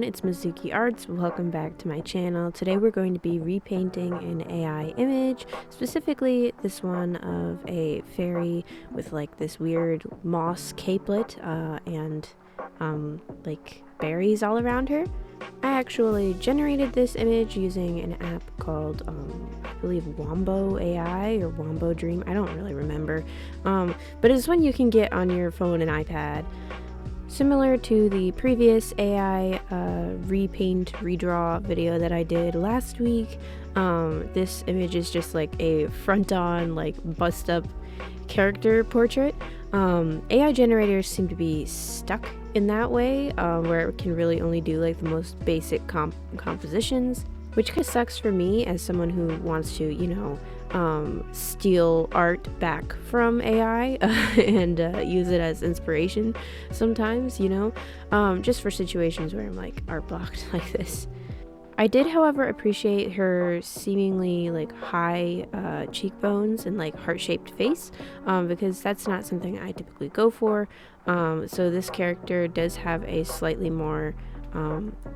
it's Mizuki Arts. Welcome back to my channel. Today we're going to be repainting an AI image, specifically this one of a fairy with like this weird moss capelet and like berries all around her. I actually generated this image using an app called I believe Wombo AI or Wombo Dream. I don't really remember, but it's one you can get on your phone and iPad. Similar to the previous AI repaint, redraw video that I did last week, this image is just like a front-on, like bust-up character portrait. AI generators seem to be stuck in that way, where it can really only do like the most basic compositions, which kind of sucks for me as someone who wants to, you know, steal art back from AI and use it as inspiration sometimes, you know, just for situations where I'm like art blocked like this. I did, however, appreciate her seemingly like high cheekbones and like heart-shaped face, because that's not something I typically go for. So this character does have a slightly more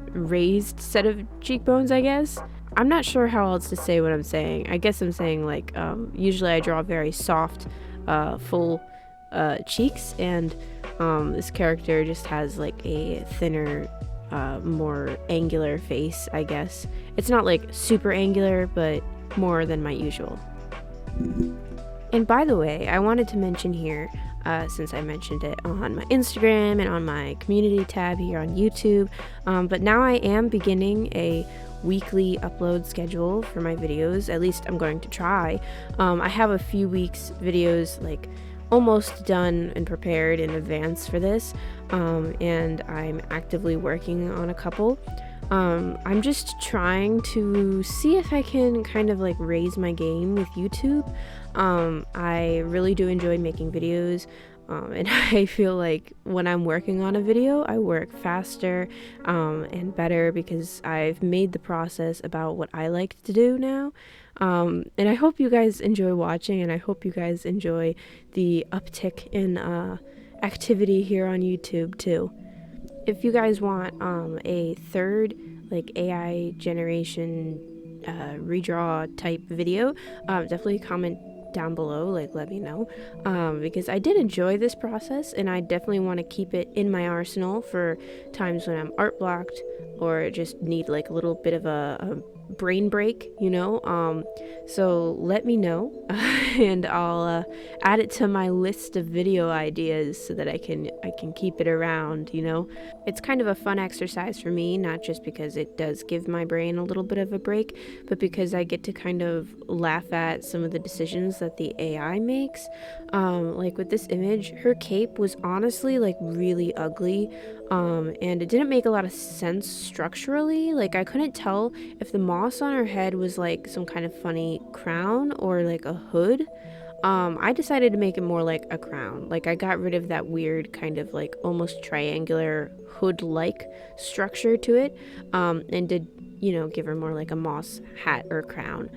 raised set of cheekbones, I guess. I'm not sure how else to say what I'm saying. I guess I'm saying like usually I draw very soft, full cheeks, and this character just has like a thinner, more angular face, I guess. It's not like super angular, but more than my usual. And by the way, I wanted to mention here, since I mentioned it on my Instagram and on my community tab here on YouTube, but now I am beginning a weekly upload schedule for my videos. At least I'm going to try. I have a few weeks videos like almost done and prepared in advance for this, and I'm actively working on a couple. I'm just trying to see if I can kind of like raise my game with YouTube. I really do enjoy making videos, and I feel like when I'm working on a video, I work faster and better because I've made the process about what I like to do now. And I hope you guys enjoy watching, and I hope you guys enjoy the uptick in activity here on YouTube too. If you guys want a third like AI generation redraw type video, definitely comment down below, like let me know, because I did enjoy this process and I definitely want to keep it in my arsenal for times when I'm art blocked or just need like a little bit of a brain break, you know. So let me know and I'll add it to my list of video ideas so that I can keep it around, you know. It's kind of a fun exercise for me, not just because it does give my brain a little bit of a break, but because I get to kind of laugh at some of the decisions that the AI makes. Like with this image, her cape was honestly like really ugly, and it didn't make a lot of sense structurally. Like I couldn't tell if the moss on her head was like some kind of funny crown or like a hood. I decided to make it more like a crown. Like I got rid of that weird kind of like almost triangular hood-like structure to it, and did, you know, give her more like a moss hat or crown.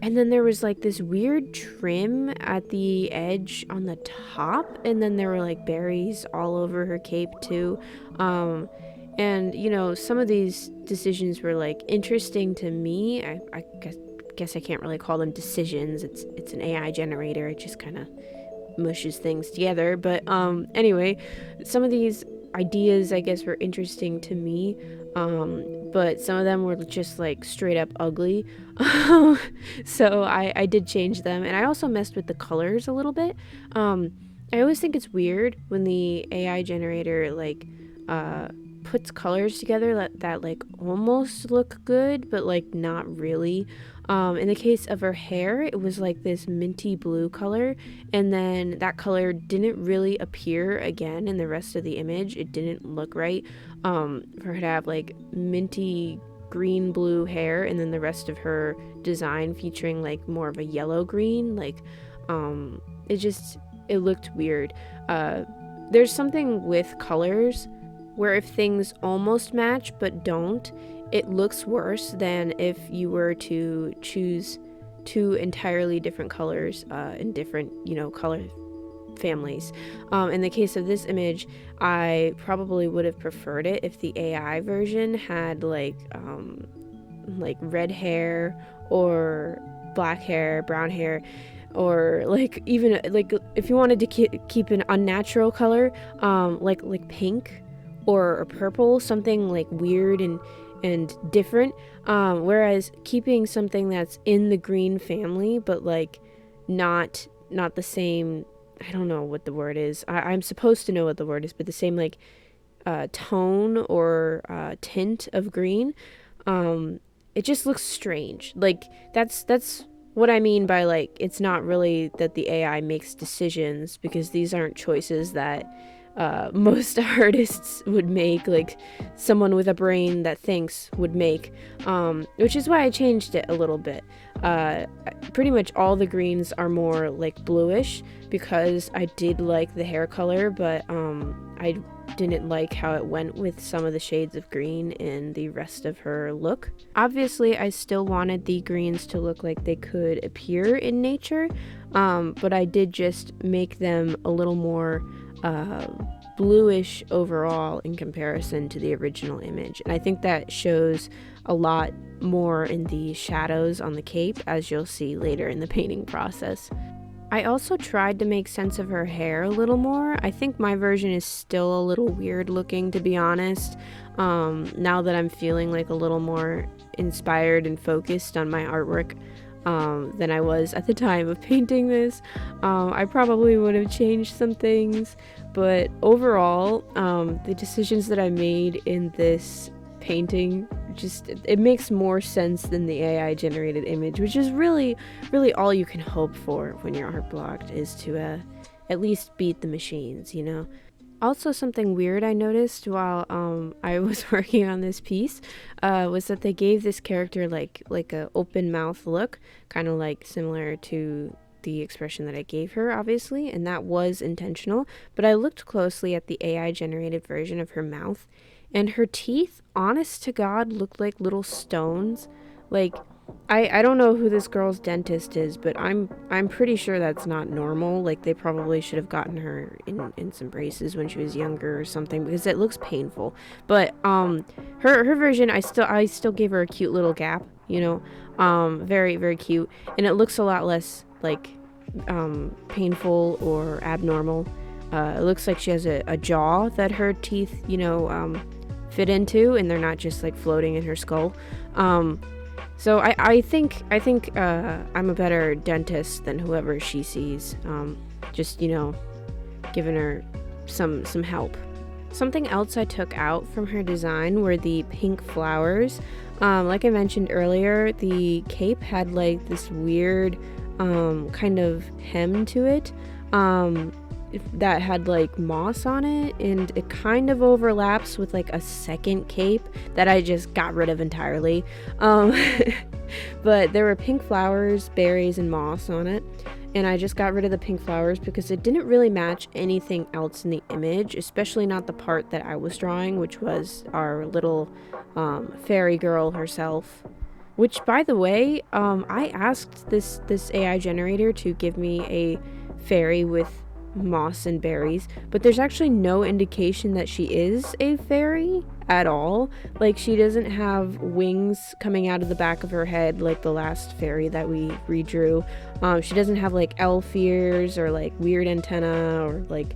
And then there was like this weird trim at the edge on the top, and then there were like berries all over her cape too. And you know, some of these decisions were like interesting to me. I guess I can't really call them decisions. It's an AI generator. It just kind of mushes things together. But anyway, some of these ideas I guess were interesting to me, but some of them were just like straight up ugly. So I did change them, and I also messed with the colors a little bit. I always think it's weird when the AI generator like puts colors together that like almost look good but like not really. In the case of her hair, it was like this minty blue color, and then that color didn't really appear again in the rest of the image. It didn't look right for her to have like minty green blue hair and then the rest of her design featuring like more of a yellow green. Like it looked weird. There's something with colors where if things almost match but don't, it looks worse than if you were to choose two entirely different colors in different, you know, color families. In the case of this image, I probably would have preferred it if the AI version had like red hair or black hair, brown hair, or like even like if you wanted to keep an unnatural color, like pink or purple, something like weird and different, whereas keeping something that's in the green family but like not the same, I don't know what the word is, I'm supposed to know what the word is, but the same like tone or tint of green, it just looks strange. Like that's what I mean by like it's not really that the AI makes decisions, because these aren't choices that most artists would make, like someone with a brain that thinks would make, which is why I changed it a little bit. Pretty much all the greens are more like bluish, because I did like the hair color, but I didn't like how it went with some of the shades of green in the rest of her look. Obviously, I still wanted the greens to look like they could appear in nature, but I did just make them a little more bluish overall in comparison to the original image. And I think that shows a lot more in the shadows on the cape, as you'll see later in the painting process. I also tried to make sense of her hair a little more. I think my version is still a little weird looking, to be honest. Now that I'm feeling like a little more inspired and focused on my artwork than I was at the time of painting this, I probably would have changed some things, but overall, the decisions that I made in this painting, just it makes more sense than the AI generated image, which is really all you can hope for when you're art blocked, is to at least beat the machines, you know. Also, something weird I noticed while I was working on this piece was that they gave this character like a open mouth look, kind of like similar to the expression that I gave her, obviously, and that was intentional. But I looked closely at the AI generated version of her mouth, and her teeth, honest to God, looked like little stones. Like, I don't know who this girl's dentist is, but I'm pretty sure that's not normal. Like, they probably should have gotten her in some braces when she was younger or something, because it looks painful. But her version, I still gave her a cute little gap, you know, very cute, and it looks a lot less like painful or abnormal. It looks like she has a jaw that her teeth, you know, fit into, and they're not just like floating in her skull. So I think I'm a better dentist than whoever she sees. Just, you know, giving her some help. Something else I took out from her design were the pink flowers. Like I mentioned earlier, the cape had like this weird kind of hem to it that had like moss on it, and it kind of overlaps with like a second cape that I just got rid of entirely. But there were pink flowers, berries, and moss on it, and I just got rid of the pink flowers because it didn't really match anything else in the image, especially not the part that I was drawing, which was our little fairy girl herself. Which, by the way, I asked this AI generator to give me a fairy with moss and berries, but there's actually no indication that she is a fairy at all. Like, she doesn't have wings coming out of the back of her head like the last fairy that we redrew. She doesn't have like elf ears or like weird antenna or like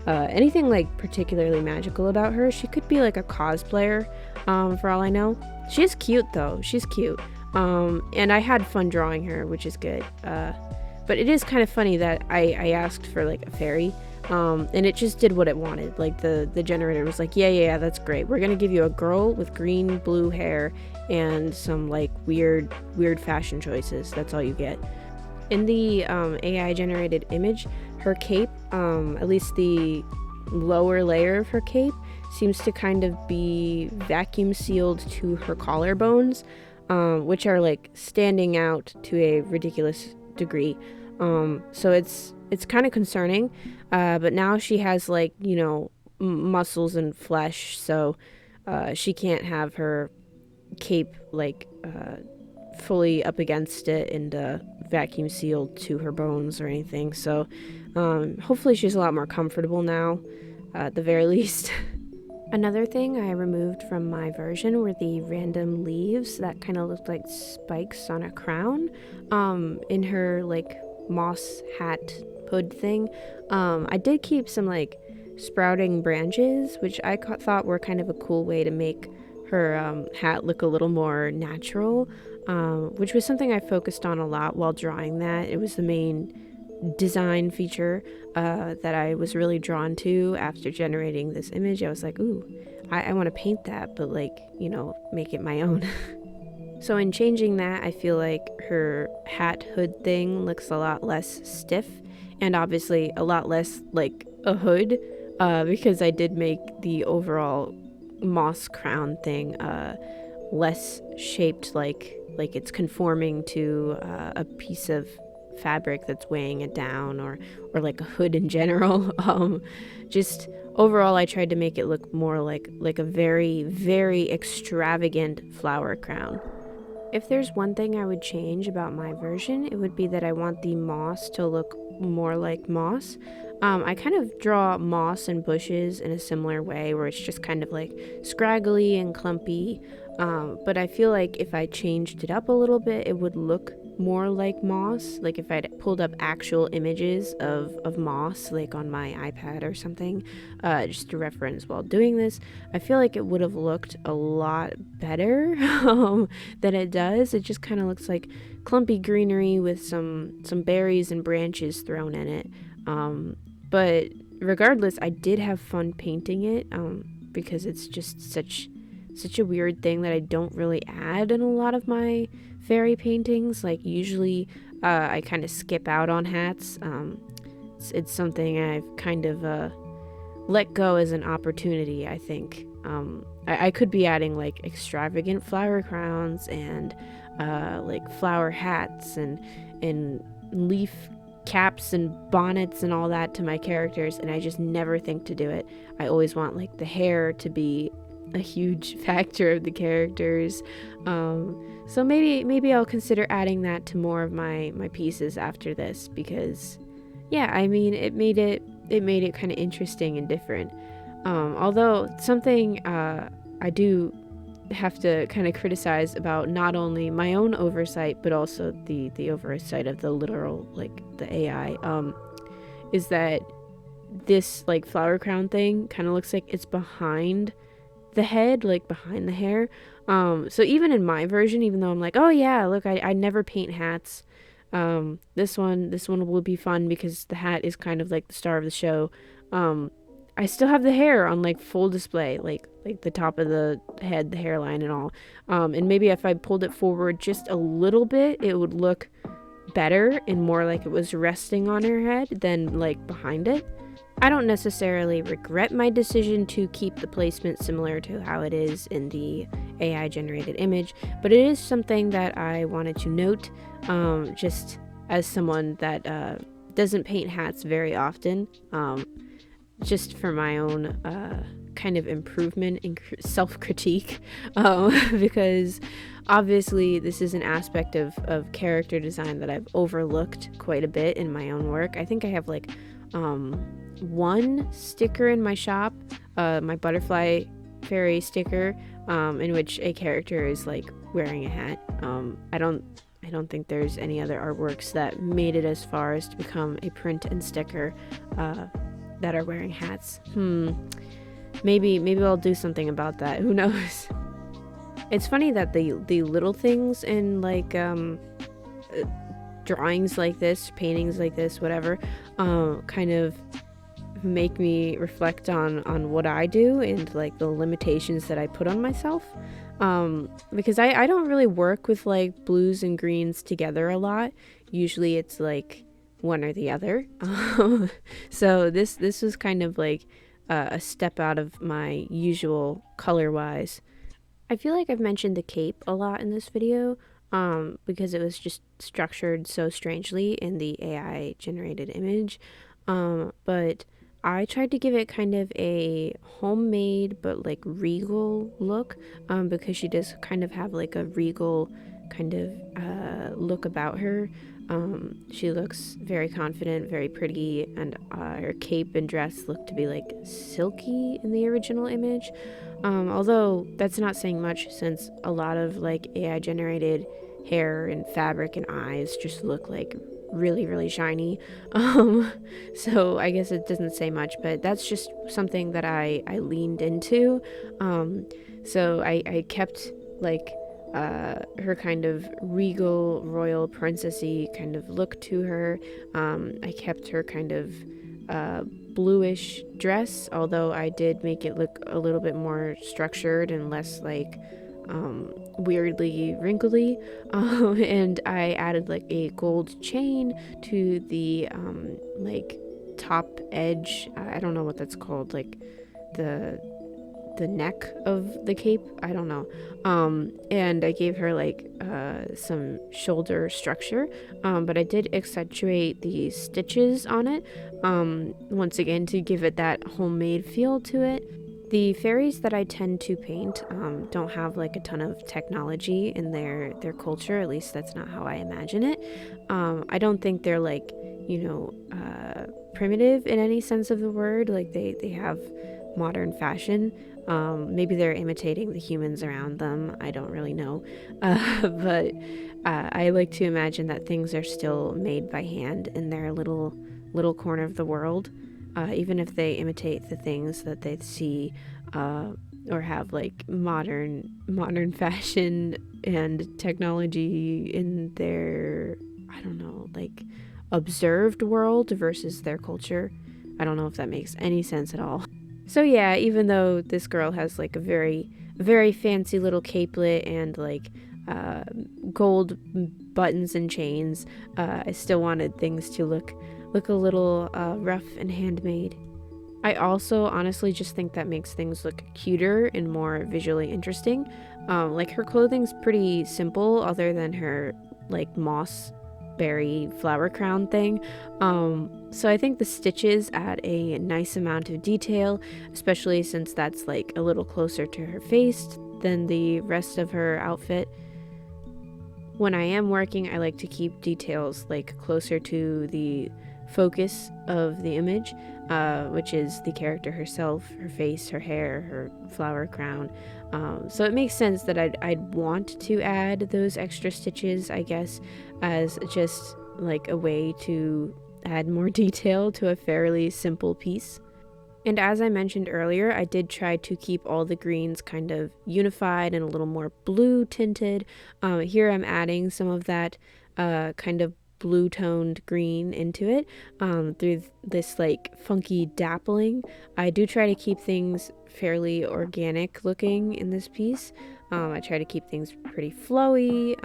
anything like particularly magical about her. She could be like a cosplayer, for all I know. She is cute though. She's cute. And I had fun drawing her, which is good. But it is kind of funny that I asked for like a fairy, and it just did what it wanted. Like the generator was like, yeah, that's great. We're gonna give you a girl with green blue hair and some like weird fashion choices. That's all you get. In the AI generated image, her cape, at least the lower layer of her cape, seems to kind of be vacuum sealed to her collarbones, which are like standing out to a ridiculous degree. So it's kind of concerning, but now she has like, you know, muscles and flesh, so she can't have her cape like fully up against it and vacuum sealed to her bones or anything. So hopefully she's a lot more comfortable now, at the very least. Another thing I removed from my version were the random leaves that kind of looked like spikes on a crown in her like moss hat hood thing. I did keep some like sprouting branches, which I thought were kind of a cool way to make her hat look a little more natural, which was something I focused on a lot while drawing that. It was the main design feature that I was really drawn to after generating this image. I was like, ooh, I want to paint that, but like, you know, make it my own. So in changing that, I feel like her hat hood thing looks a lot less stiff and obviously a lot less like a hood, because I did make the overall moss crown thing less shaped like it's conforming to a piece of fabric that's weighing it down, or like a hood in general. Just overall, I tried to make it look more like a very, very extravagant flower crown. If there's one thing I would change about my version, it would be that I want the moss to look more like moss. I kind of draw moss and bushes in a similar way, where it's just kind of like scraggly and clumpy. But I feel like if I changed it up a little bit, it would look more like moss. Like if I'd pulled up actual images of moss, like on my iPad or something, just to reference while doing this, I feel like it would have looked a lot better than it does. It just kind of looks like clumpy greenery with some berries and branches thrown in it. But regardless, I did have fun painting it, because it's just such a weird thing that I don't really add in a lot of my fairy paintings. Like usually I kind of skip out on hats. It's something I've kind of let go as an opportunity, I think. I could be adding like extravagant flower crowns and like flower hats and leaf caps and bonnets and all that to my characters, and I just never think to do it. I always want like the hair to be a huge factor of the characters. So maybe I'll consider adding that to more of my pieces after this, because yeah, I mean, it made it kind of interesting and different. Although something I do have to kind of criticize about not only my own oversight but also the oversight of the literal, like the AI, is that this like flower crown thing kind of looks like it's behind the head, like behind the hair. So even in my version, even though I'm like, oh yeah, look, I never paint hats, this one will be fun because the hat is kind of like the star of the show. I still have the hair on like full display, like the top of the head, the hairline and all. And maybe if I pulled it forward just a little bit, it would look better and more like it was resting on her head than like behind it. I don't necessarily regret my decision to keep the placement similar to how it is in the AI generated image, but it is something that I wanted to note, just as someone that doesn't paint hats very often, just for my own kind of improvement and self-critique, because obviously this is an aspect of character design that I've overlooked quite a bit in my own work. I think I have like one sticker in my shop, my butterfly fairy sticker, in which a character is like wearing a hat. I don't think there's any other artworks that made it as far as to become a print and sticker that are wearing hats. Maybe I'll do something about that. Who knows? It's funny that the little things in like drawings like this, paintings like this, whatever, kind of make me reflect on what I do and like the limitations that I put on myself, because I don't really work with like blues and greens together a lot. Usually it's like one or the other. So this was kind of like a step out of my usual color wise. I feel like I've mentioned the cape a lot in this video, because it was just structured so strangely in the AI generated image, but I tried to give it kind of a homemade but like regal look, because she does kind of have like a regal kind of look about her. She looks very confident, very pretty, and her cape and dress look to be like silky in the original image. Although that's not saying much, since a lot of like AI generated hair and fabric and eyes just look like really, really shiny. Um, so I guess it doesn't say much, but that's just something that I leaned into. So I kept like her kind of regal, royal, princessy kind of look to her. I kept her kind of bluish dress, although I did make it look a little bit more structured and less like weirdly wrinkly. And I added like a gold chain to the like top edge. I don't know what that's called, like the neck of the cape. I don't know. And I gave her like some shoulder structure, but I did accentuate the stitches on it, once again to give it that homemade feel to it. The fairies that I tend to paint don't have like a ton of technology in their culture. At least that's not how I imagine it. I don't think they're like, primitive in any sense of the word. Like they have modern fashion. Maybe they're imitating the humans around them. I don't really know. But I like to imagine that things are still made by hand in their little corner of the world, even if they imitate the things that they see, or have like modern fashion and technology in their, I don't know, like observed world versus their culture. I don't know if that makes any sense at all. So yeah, even though this girl has like a very fancy little capelet and like uh, gold buttons and chains, I still wanted things to look a little rough and handmade. I also honestly just think that makes things look cuter and more visually interesting. Like her clothing's pretty simple, other than her like moss berry flower crown thing. So I think the stitches add a nice amount of detail, especially since that's like a little closer to her face than the rest of her outfit. When I am working, I like to keep details like closer to the focus of the image, which is the character herself, her face, her hair, her flower crown. So it makes sense that I'd want to add those extra stitches, I guess, as just like a way to add more detail to a fairly simple piece. And as I mentioned earlier, I did try to keep all the greens kind of unified and a little more blue tinted. Here I'm adding some of that kind of blue toned green into it, through this like funky dappling. I do try to keep things fairly organic looking in this piece. I try to keep things pretty flowy.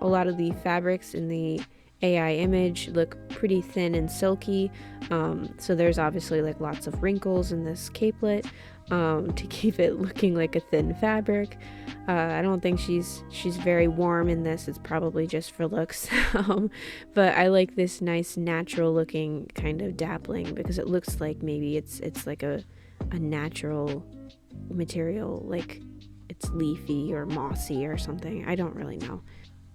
A lot of the fabrics in the AI image look pretty thin and silky, so there's obviously like lots of wrinkles in this capelet, to keep it looking like a thin fabric. I don't think she's very warm in this. It's probably just for looks. But I like this nice natural looking kind of dappling, because it looks like maybe it's like a natural material, like it's leafy or mossy or something. I don't really know.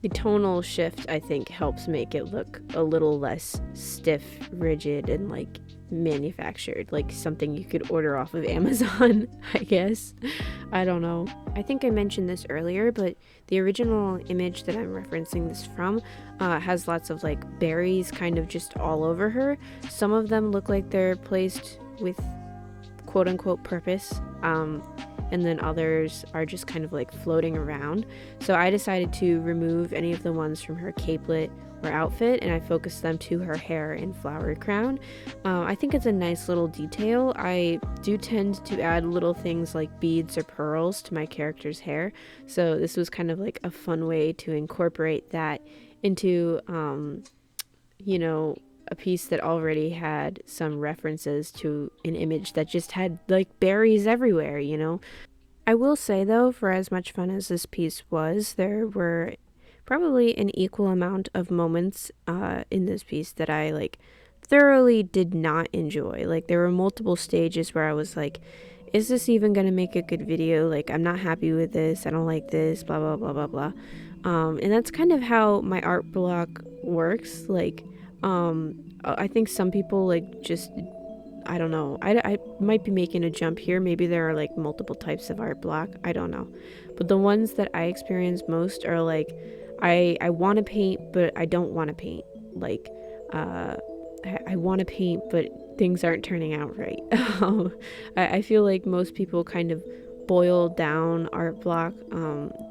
The tonal shift, I think, helps make it look a little less stiff, rigid, and like manufactured, like something you could order off of Amazon, I guess. I don't know. I think I mentioned this earlier, but the original image that I'm referencing this from has lots of like berries kind of just all over her. Some of them look like they're placed with quote unquote purpose. And then others are just kind of like floating around. So I decided to remove any of the ones from her capelet or outfit, and I focused them to her hair and flower crown. I think it's a nice little detail. I do tend to add little things like beads or pearls to my character's hair, so this was kind of like a fun way to incorporate that into, a piece that already had some references to an image that just had like berries everywhere, I will say though, for as much fun as this piece was, there were probably an equal amount of moments in this piece that I like thoroughly did not enjoy. Like there were multiple stages where I was like, is this even gonna make a good video? Like I'm not happy with this, I don't like this, blah blah blah blah blah. And that's kind of how my art block works. Like, I think some people like just, I don't know. I might be making a jump here. Maybe there are like multiple types of art block. I don't know. But the ones that I experience most are like, I want to paint, but I don't want to paint. Like, uh, I want to paint, but things aren't turning out right. I feel like most people kind of boil down art block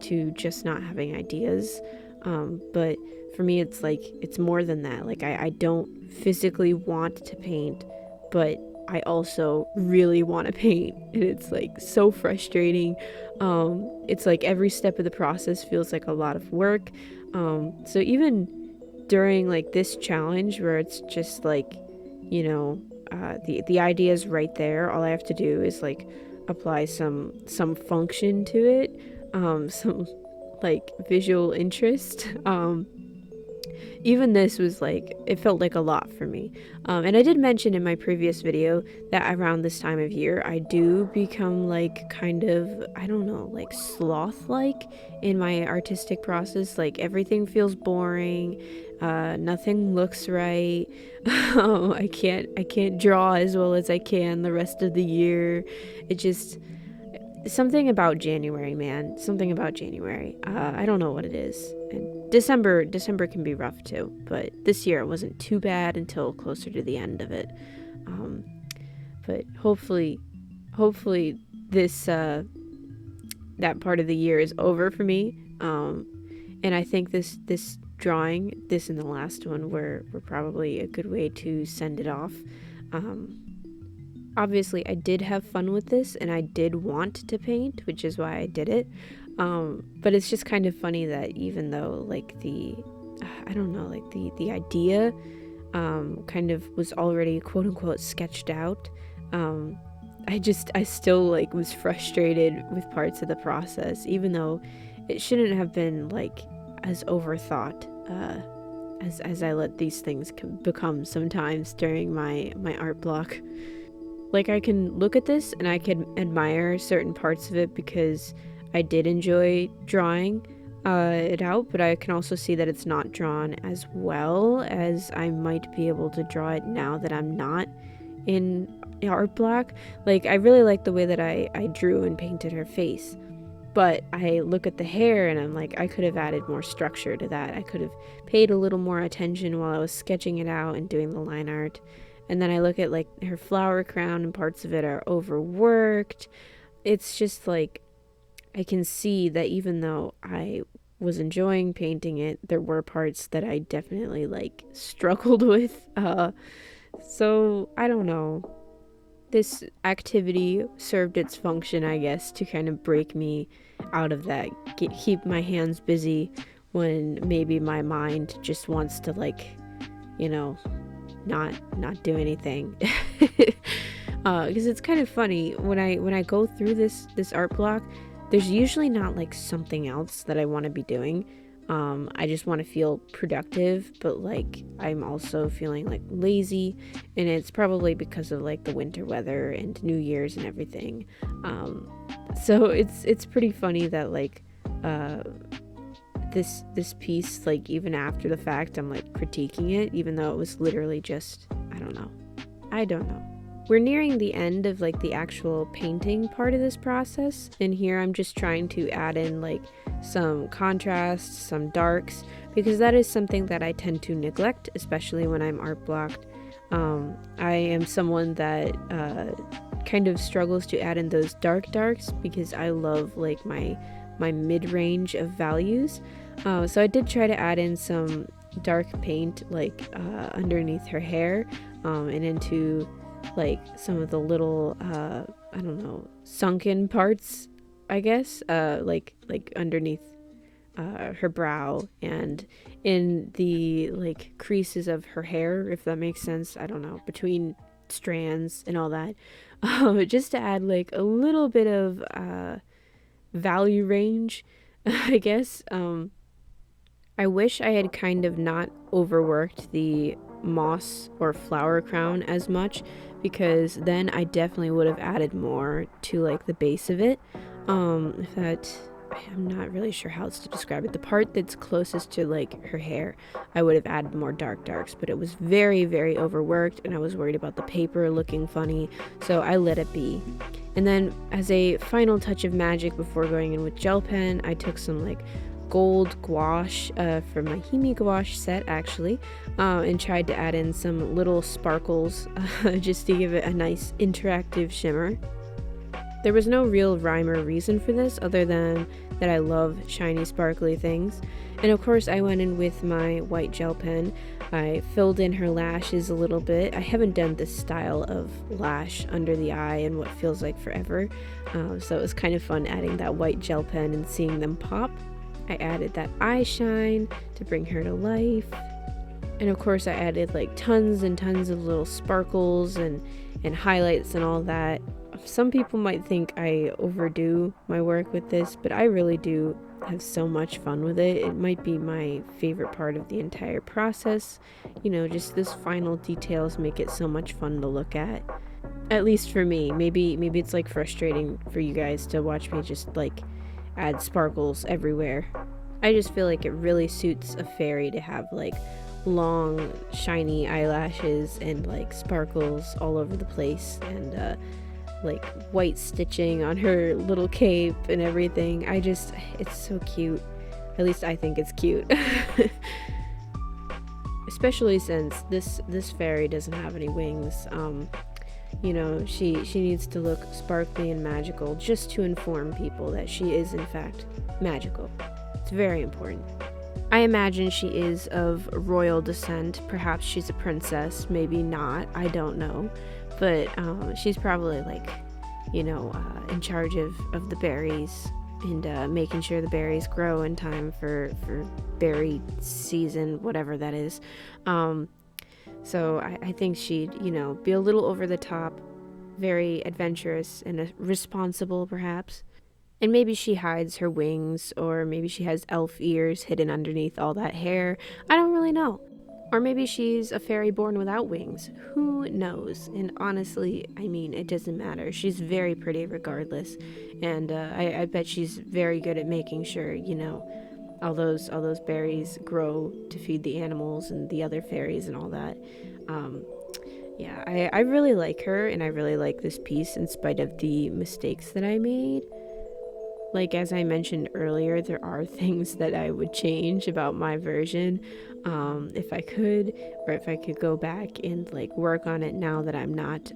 to just not having ideas. But for me, it's like, it's more than that. Like, I don't physically want to paint, but I also really want to paint. And it's like so frustrating. It's like every step of the process feels like a lot of work. So even during like this challenge where it's just like, you know, the idea is right there. All I have to do is like apply some function to it, some like visual interest. Even this was like, it felt like a lot for me. And I did mention in my previous video that around this time of year, I do become like kind of, I don't know, like sloth-like in my artistic process. Like everything feels boring. Nothing looks right. I can't draw as well as I can the rest of the year. It just, something about January, man. Something about January. I don't know what it is. And December can be rough too. But this year it wasn't too bad until closer to the end of it. But hopefully this that part of the year is over for me. And I think this drawing, this and the last one were probably a good way to send it off. Obviously I did have fun with this and I did want to paint, which is why I did it. But it's just kind of funny that even though like I don't know, like the idea kind of was already quote unquote sketched out, I still like was frustrated with parts of the process, even though it shouldn't have been like as overthought as I let these things become sometimes during my art block. Like I can look at this and I can admire certain parts of it because I did enjoy drawing it out, but I can also see that it's not drawn as well as I might be able to draw it now that I'm not in art block. Like I really like the way that I drew and painted her face, but I look at the hair and I'm like, I could have added more structure to that. I could have paid a little more attention while I was sketching it out and doing the line art. And then I look at like her flower crown and parts of it are overworked. It's just like, I can see that even though I was enjoying painting it, there were parts that I definitely like struggled with. So I don't know. This activity served its function, I guess, to kind of break me out of that, keep my hands busy when maybe my mind just wants to like, you know, not do anything. Because it's kind of funny when I go through this art block, there's usually not like something else that I want to be doing. I just want to feel productive, but like I'm also feeling like lazy, and it's probably because of like the winter weather and New Year's and everything. So it's pretty funny that like this piece, like even after the fact, I'm like critiquing it, even though it was literally just, I don't know. We're nearing the end of like the actual painting part of this process, and here I'm just trying to add in like some contrasts, some darks, because that is something that I tend to neglect, especially when I'm art blocked. I am someone that kind of struggles to add in those darks because I love like my mid-range of values. So I did try to add in some dark paint like underneath her hair and into like some of the little I don't know, sunken parts, I guess, like underneath her brow and in the like creases of her hair, if that makes sense. I don't know, between strands and all that, just to add like a little bit of value range, I guess. I wish I had kind of not overworked the moss or flower crown as much, because then I definitely would have added more to like the base of it. If that I'm not really sure how else to describe it. The part that's closest to like her hair, I would have added more darks, but it was very, very overworked, and I was worried about the paper looking funny, so I let it be. And then as a final touch of magic before going in with gel pen, I took some like gold gouache from my Himi gouache set actually, and tried to add in some little sparkles just to give it a nice interactive shimmer. There was no real rhyme or reason for this other than that I love shiny sparkly things. And of course I went in with my white gel pen. I filled in her lashes a little bit. I haven't done this style of lash under the eye in what feels like forever, so it was kind of fun adding that white gel pen and seeing them pop. I added that eye shine to bring her to life. And of course I added like tons and tons of little sparkles and highlights and all that. Some people might think I overdo my work with this, but I really do have so much fun with it. It might be my favorite part of the entire process. You know, just those final details make it so much fun to look at least for me. Maybe it's like frustrating for you guys to watch me just like add sparkles everywhere. I just feel like it really suits a fairy to have like long shiny eyelashes and like sparkles all over the place, and like white stitching on her little cape and everything. It's so cute. At least I think it's cute. Especially since this fairy doesn't have any wings. You know, she needs to look sparkly and magical just to inform people that she is in fact magical. It's very important. I imagine she is of royal descent. Perhaps she's a princess, maybe not, I don't know. But she's probably like, you know, in charge of the berries and making sure the berries grow in time for berry season, whatever that is. So I think she'd, you know, be a little over the top, very adventurous and responsible perhaps. And maybe she hides her wings, or maybe she has elf ears hidden underneath all that hair. I don't really know. Or maybe she's a fairy born without wings. Who knows? And honestly, I mean, it doesn't matter. She's very pretty regardless. And I bet she's very good at making sure, you know, all those berries grow to feed the animals and the other fairies and all that. Yeah, I really like her, and I really like this piece in spite of the mistakes that I made. Like, as I mentioned earlier, there are things that I would change about my version, if I could, or if I could go back and like work on it now that I'm not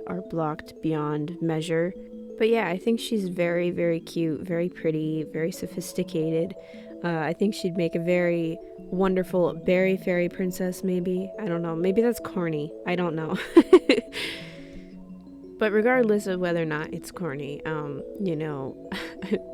art blocked beyond measure. But yeah, I think she's very, very cute, very pretty, very sophisticated. I think she'd make a very wonderful berry fairy princess, maybe. I don't know. Maybe that's corny. I don't know. But regardless of whether or not it's corny, you know,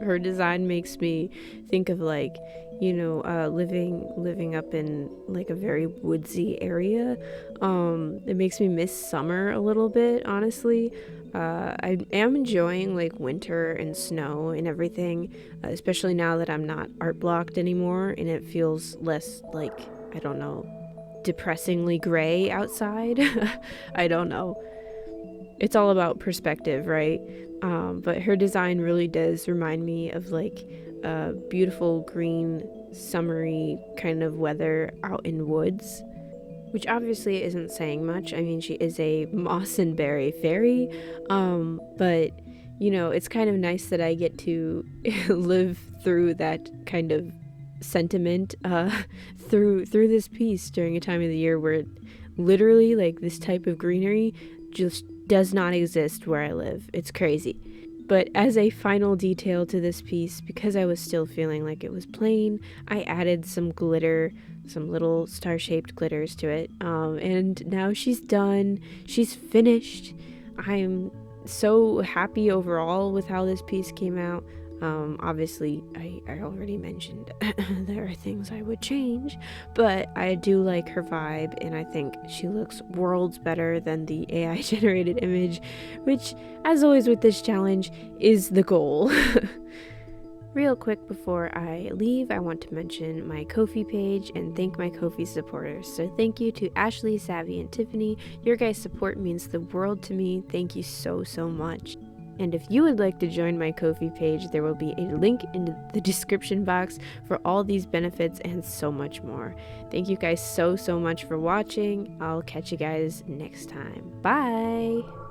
her design makes me think of like, you know, living up in like a very woodsy area. It makes me miss summer a little bit, honestly. I am enjoying like winter and snow and everything, especially now that I'm not art blocked anymore and it feels less like, I don't know, depressingly gray outside. I don't know. It's all about perspective, right? But her design really does remind me of like beautiful green summery kind of weather out in woods, which obviously isn't saying much. I mean, she is a moss and berry fairy, but you know, it's kind of nice that I get to live through that kind of sentiment through this piece during a time of the year where literally like this type of greenery just does not exist where I live. It's crazy. But as a final detail to this piece, because I was still feeling like it was plain, I added some glitter, some little star-shaped glitters to it. And now she's done. She's finished. I'm so happy overall with how this piece came out. Obviously, I already mentioned there are things I would change, but I do like her vibe, and I think she looks worlds better than the AI generated image, which, as always with this challenge, is the goal. Real quick before I leave, I want to mention my Ko-fi page and thank my Ko-fi supporters. So thank you to Ashley, Savvy, and Tiffany. Your guys' support means the world to me. Thank you so much. And if you would like to join my Ko-fi page, there will be a link in the description box for all these benefits and so much more. Thank you guys so much for watching. I'll catch you guys next time. Bye!